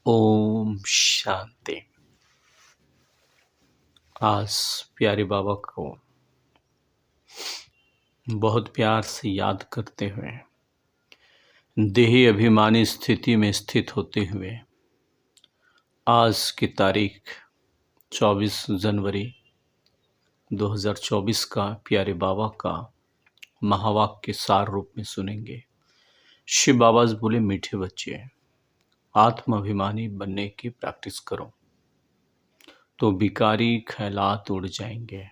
ओम शांति। आज प्यारे बाबा को बहुत प्यार से याद करते हुए, देही अभिमानी स्थिति में स्थित होते हुए, आज की तारीख 24 जनवरी 2024 का प्यारे बाबा का महावाक्य सार रूप में सुनेंगे। शिव बाबा बोले, मीठे बच्चे, आत्म अभिमानी बनने की प्रैक्टिस करो तो विकारी ख्यालात उड़ जाएंगे।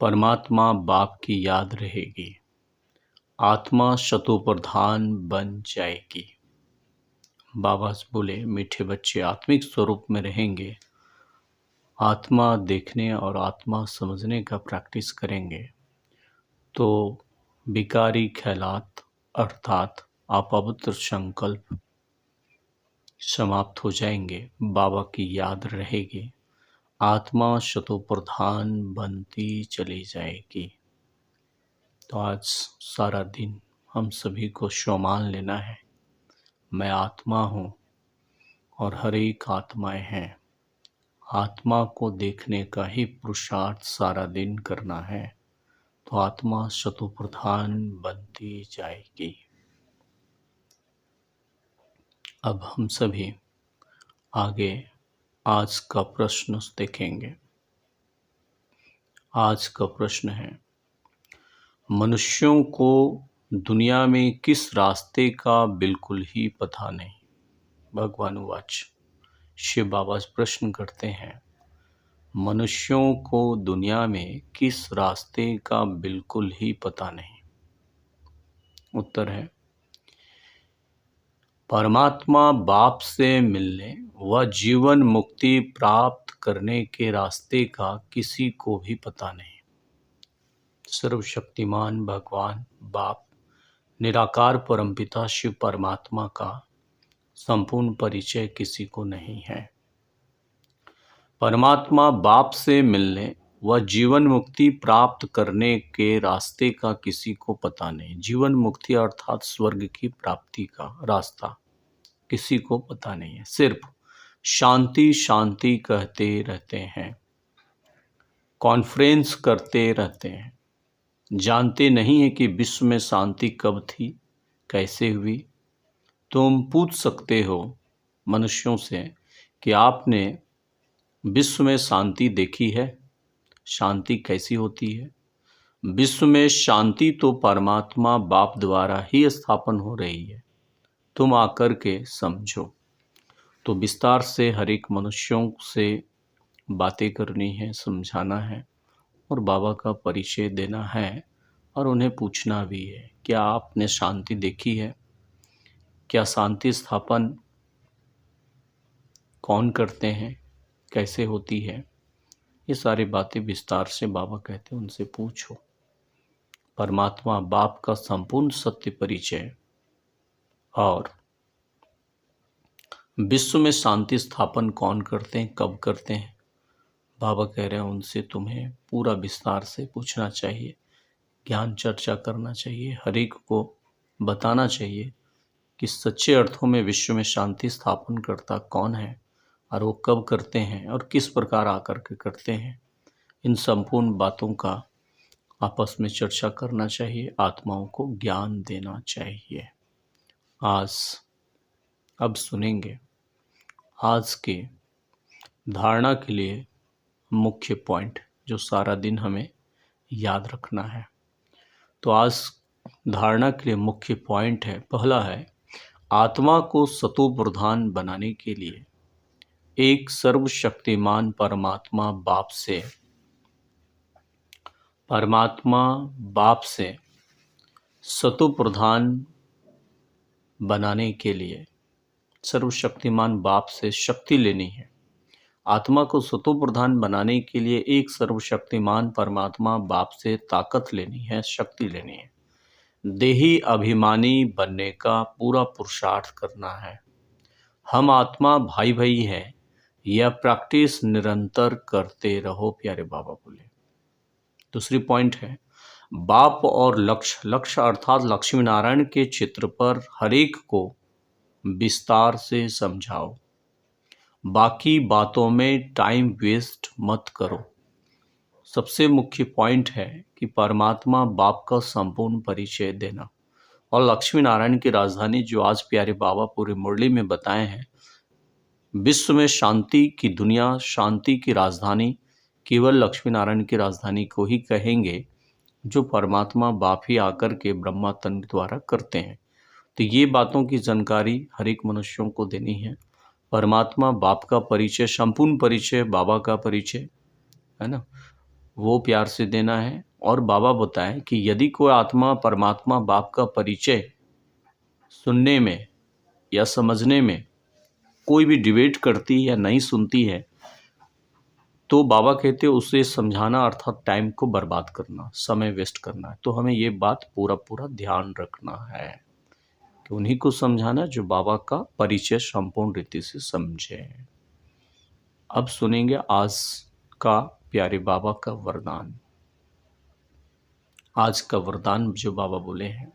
परमात्मा बाप की याद रहेगी, आत्मा शतोप्रधान बन जाएगी। बाबा बोले, मीठे बच्चे आत्मिक स्वरूप में रहेंगे, आत्मा देखने और आत्मा समझने का प्रैक्टिस करेंगे तो विकारी ख्यालात अर्थात अपवित्र संकल्प समाप्त हो जाएंगे। बाबा की याद रहेगी, आत्मा शतोप्रधान बनती चली जाएगी। तो आज सारा दिन हम सभी को शोमान लेना है, मैं आत्मा हूँ और हर एक आत्माएं हैं। आत्मा को देखने का ही पुरुषार्थ सारा दिन करना है तो आत्मा शतोप्रधान बनती जाएगी। अब हम सभी आगे आज का प्रश्न देखेंगे। आज का प्रश्न है, मनुष्यों को दुनिया में किस रास्ते का बिल्कुल ही पता नहीं। भगवान वाच शिव बाबा प्रश्न करते हैं, मनुष्यों को दुनिया में किस रास्ते का बिल्कुल ही पता नहीं। उत्तर है, परमात्मा बाप से मिलने व जीवन मुक्ति प्राप्त करने के रास्ते का किसी को भी पता नहीं। सर्वशक्तिमान भगवान बाप निराकार परमपिता शिव परमात्मा का संपूर्ण परिचय किसी को नहीं है। परमात्मा बाप से मिलने व जीवन मुक्ति प्राप्त करने के रास्ते का किसी को पता नहीं। जीवन मुक्ति अर्थात स्वर्ग की प्राप्ति का रास्ता किसी को पता नहीं है। सिर्फ शांति शांति कहते रहते हैं, कॉन्फ्रेंस करते रहते हैं, जानते नहीं है कि विश्व में शांति कब थी, कैसे हुई। तुम पूछ सकते हो मनुष्यों से कि आपने विश्व में शांति देखी है, शांति कैसी होती है। विश्व में शांति तो परमात्मा बाप द्वारा ही स्थापन हो रही है, तुम आकर के समझो। तो विस्तार से हर एक मनुष्यों से बातें करनी है, समझाना है और बाबा का परिचय देना है और उन्हें पूछना भी है, क्या आपने शांति देखी है, क्या शांति स्थापन कौन करते हैं, कैसे होती है। ये सारी बातें विस्तार से बाबा कहते हैं उनसे पूछो। परमात्मा बाप का संपूर्ण सत्य परिचय और विश्व में शांति स्थापन कौन करते हैं, कब करते हैं, बाबा कह रहे हैं उनसे तुम्हें पूरा विस्तार से पूछना चाहिए, ज्ञान चर्चा करना चाहिए, हर एक को बताना चाहिए कि सच्चे अर्थों में विश्व में शांति स्थापन करता कौन है और वो कब करते हैं और किस प्रकार आकर के करते हैं। इन संपूर्ण बातों का आपस में चर्चा करना चाहिए, आत्माओं को ज्ञान देना चाहिए। आज अब सुनेंगे आज के धारणा के लिए मुख्य पॉइंट जो सारा दिन हमें याद रखना है। तो आज धारणा के लिए मुख्य पॉइंट है, पहला है, आत्मा को सतोप्रधान बनाने के लिए एक सर्वशक्तिमान परमात्मा बाप से सतोप्रधान बनाने के लिए सर्वशक्तिमान बाप से शक्ति लेनी है। आत्मा को सतोप्रधान बनाने के लिए एक सर्वशक्तिमान परमात्मा बाप से ताकत लेनी है, शक्ति लेनी है। देही अभिमानी बनने का पूरा पुरुषार्थ करना है। हम आत्मा भाई भाई है, यह प्रैक्टिस निरंतर करते रहो, प्यारे बाबा बोले। दूसरी पॉइंट है, बाप और लक्ष्य अर्थात लक्ष्मी नारायण के चित्र पर हरेक को विस्तार से समझाओ। बाकी बातों में टाइम वेस्ट मत करो। सबसे मुख्य पॉइंट है कि परमात्मा बाप का संपूर्ण परिचय देना। और लक्ष्मी नारायण की राजधानी जो आज प्यारे बाबा पूरी मुरली में बताए हैं, विश्व में शांति की दुनिया, शांति की राजधानी केवल लक्ष्मी नारायण की राजधानी को ही कहेंगे, जो परमात्मा बाप ही आकर के ब्रह्मा तंत्र द्वारा करते हैं। तो ये बातों की जानकारी हर एक मनुष्यों को देनी है। परमात्मा बाप का परिचय, संपूर्ण परिचय, बाबा का परिचय है ना, वो प्यार से देना है। और बाबा बताएं कि यदि कोई आत्मा परमात्मा बाप का परिचय सुनने में या समझने में कोई भी डिबेट करती है या नहीं सुनती है, तो बाबा कहते हैं उसे समझाना अर्थात टाइम को बर्बाद करना, समय वेस्ट करना है। तो हमें ये बात पूरा पूरा ध्यान रखना है कि उन्हीं को समझाना जो बाबा का परिचय संपूर्ण रीति से समझे। अब सुनेंगे आज का प्यारे बाबा का वरदान। आज का वरदान जो बाबा बोले हैं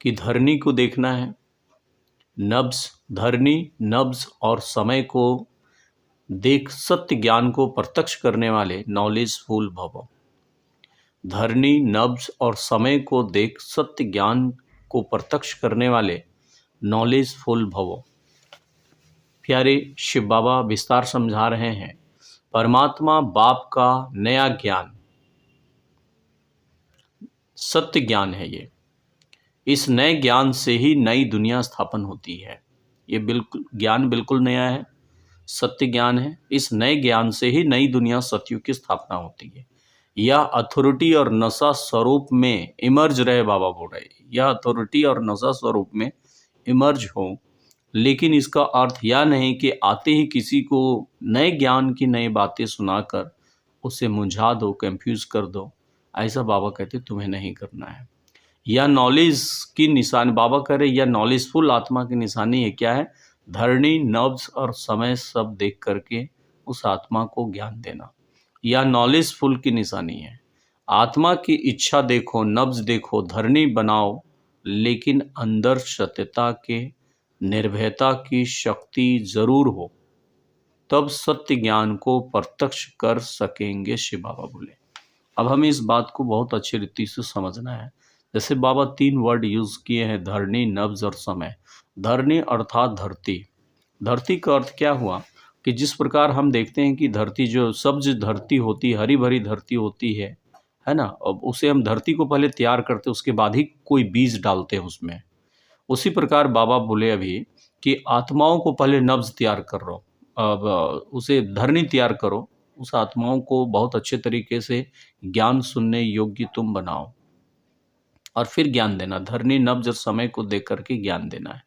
कि धरनी को देखना है, नब्ज, धरनी, नब्ज और समय को देख सत्य ज्ञान को प्रत्यक्ष करने वाले नॉलेजफुल भवो। धरनी, नब्ज और समय को देख सत्य ज्ञान को प्रत्यक्ष करने वाले नॉलेजफुल भवो। प्यारे शिव बाबा विस्तार समझा रहे हैं, परमात्मा बाप का नया ज्ञान सत्य ज्ञान है। ये इस नए ज्ञान से ही नई दुनिया स्थापन होती है। ये बिल्कुल ज्ञान बिल्कुल नया है, सत्य ज्ञान है। इस नए ज्ञान से ही नई दुनिया सतयुग की स्थापना होती है। यह अथॉरिटी और नशा स्वरूप में इमर्ज रहे, बाबा बोल रहे, यह अथॉरिटी और नशा स्वरूप में इमर्ज हो। लेकिन इसका अर्थ यह नहीं कि आते ही किसी को नए ज्ञान की नई बातें सुनाकर उसे मुंझा दो, कंफ्यूज कर दो। ऐसा बाबा कहते तुम्हें नहीं करना है। यह नॉलेज की निशानी, बाबा कह रहे, यह नॉलेजफुल आत्मा की निशानी है। क्या है? धरनी, नब्ज और समय सब देख करके उस आत्मा को ज्ञान देना, यह नॉलेजफुल की निशानी है। आत्मा की इच्छा देखो, नब्ज देखो, धरनी बनाओ, लेकिन अंदर सत्यता के, निर्भयता की शक्ति जरूर हो, तब सत्य ज्ञान को प्रत्यक्ष कर सकेंगे, शिव बाबा बोले। अब हमें इस बात को बहुत अच्छी रीति से समझना है। जैसे बाबा 3 वर्ड यूज किए हैं, धरनी, नब्ज और समय। धरनी अर्थात धरती। धरती का अर्थ क्या हुआ कि जिस प्रकार हम देखते हैं कि धरती जो सब्ज धरती होती है, हरी भरी धरती होती है ना, अब उसे हम धरती को पहले तैयार करते, उसके बाद ही कोई बीज डालते हैं उसमें। उसी प्रकार बाबा बोले अभी कि आत्माओं को पहले नब्ज तैयार कर लो, अब उसे धरनी तैयार करो, उस आत्माओं को बहुत अच्छे तरीके से ज्ञान सुनने योग्य तुम बनाओ और फिर ज्ञान देना। धरनी, नब्ज और समय को देख करके ज्ञान देना है,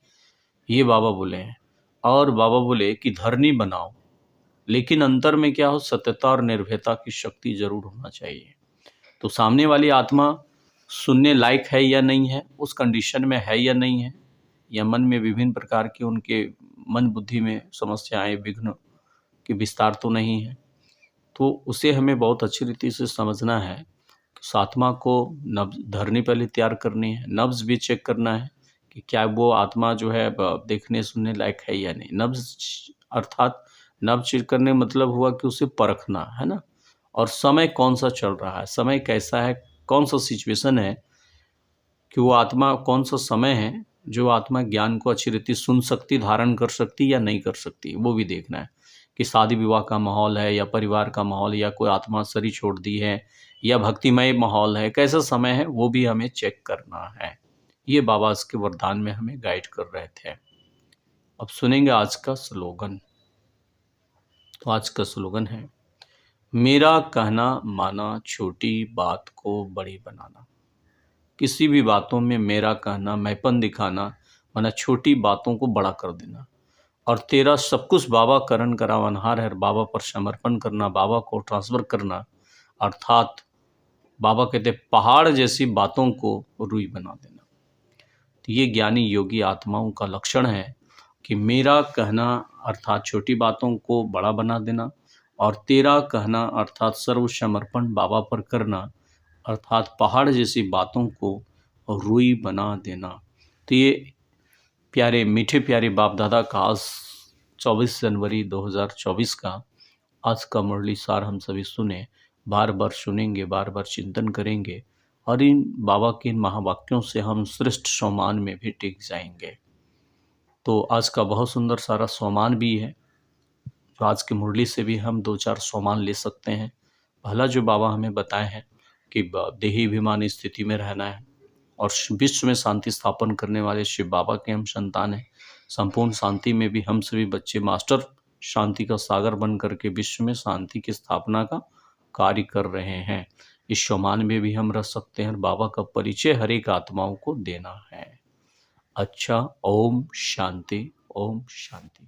ये बाबा बोले हैं। और बाबा बोले कि धरनी बनाओ, लेकिन अंतर में क्या हो, सत्यता और निर्भयता की शक्ति जरूर होना चाहिए। तो सामने वाली आत्मा सुनने लायक है या नहीं है, उस कंडीशन में है या नहीं है, या मन में विभिन्न प्रकार के उनके मन बुद्धि में समस्याएं, विघ्न के विस्तार तो नहीं है, तो उसे हमें बहुत अच्छी रीति से समझना है। उस आत्मा को नब्ज, धरनी पहले तैयार करनी है, नब्ज भी चेक करना है कि क्या वो आत्मा जो है देखने सुनने लायक है या नहीं। नब्ज अर्थात नब्ज चेक करने मतलब हुआ कि उसे परखना है ना। और समय कौन सा चल रहा है, समय कैसा है, कौन सा सिचुएशन है, कि वो आत्मा कौन सा समय है जो आत्मा ज्ञान को अच्छी रीति सुन सकती, धारण कर सकती या नहीं कर सकती, वो भी देखना है। कि शादी विवाह का माहौल है या परिवार का माहौल, या कोई आत्मा शरीर छोड़ दी है, या भक्तिमय माहौल है, कैसा समय है, वो भी हमें चेक करना है। ये बाबा इसके वरदान में हमें गाइड कर रहे थे। अब सुनेंगे आज का स्लोगन। तो आज का स्लोगन है, मेरा कहना माना, छोटी बात को बड़ी बनाना। किसी भी बातों में मेरा कहना, मैंपन दिखाना, माना छोटी बातों को बड़ा कर देना। और तेरा सब कुछ बाबा करण करावनहार है, बाबा पर समर्पण करना, बाबा को ट्रांसफर करना, अर्थात बाबा कहते पहाड़ जैसी बातों को रुई बना देना। तो ये ज्ञानी योगी आत्माओं का लक्षण है कि मेरा कहना अर्थात छोटी बातों को बड़ा बना देना, और तेरा कहना अर्थात सर्व समर्पण बाबा पर करना, अर्थात पहाड़ जैसी बातों को रुई बना देना। तो ये प्यारे मीठे प्यारे बाप दादा का आज 24 जनवरी 2024 का आज का मुरली सार हम सभी सुने, बार बार सुनेंगे, बार बार चिंतन करेंगे और इन बाबा के इन महावाक्यों से हम श्रेष्ठ सोमान में भी टिक जाएंगे। तो आज का बहुत सुंदर सारा सोमान भी है, तो आज की मुरली से भी हम 2-4 सोमान ले सकते हैं। पहला जो बाबा हमें बताए हैं कि देही अभिमानी स्थिति में रहना है और विश्व में शांति स्थापन करने वाले शिव बाबा के हम संतान हैं। संपूर्ण शांति में भी हम सभी बच्चे मास्टर शांति का सागर बन करके विश्व में शांति की स्थापना का कार्य कर रहे हैं। इस सोमान में भी हम रह सकते हैं। बाबा का परिचय हर एक आत्माओं को देना है। अच्छा, ओम शांति, ओम शांति।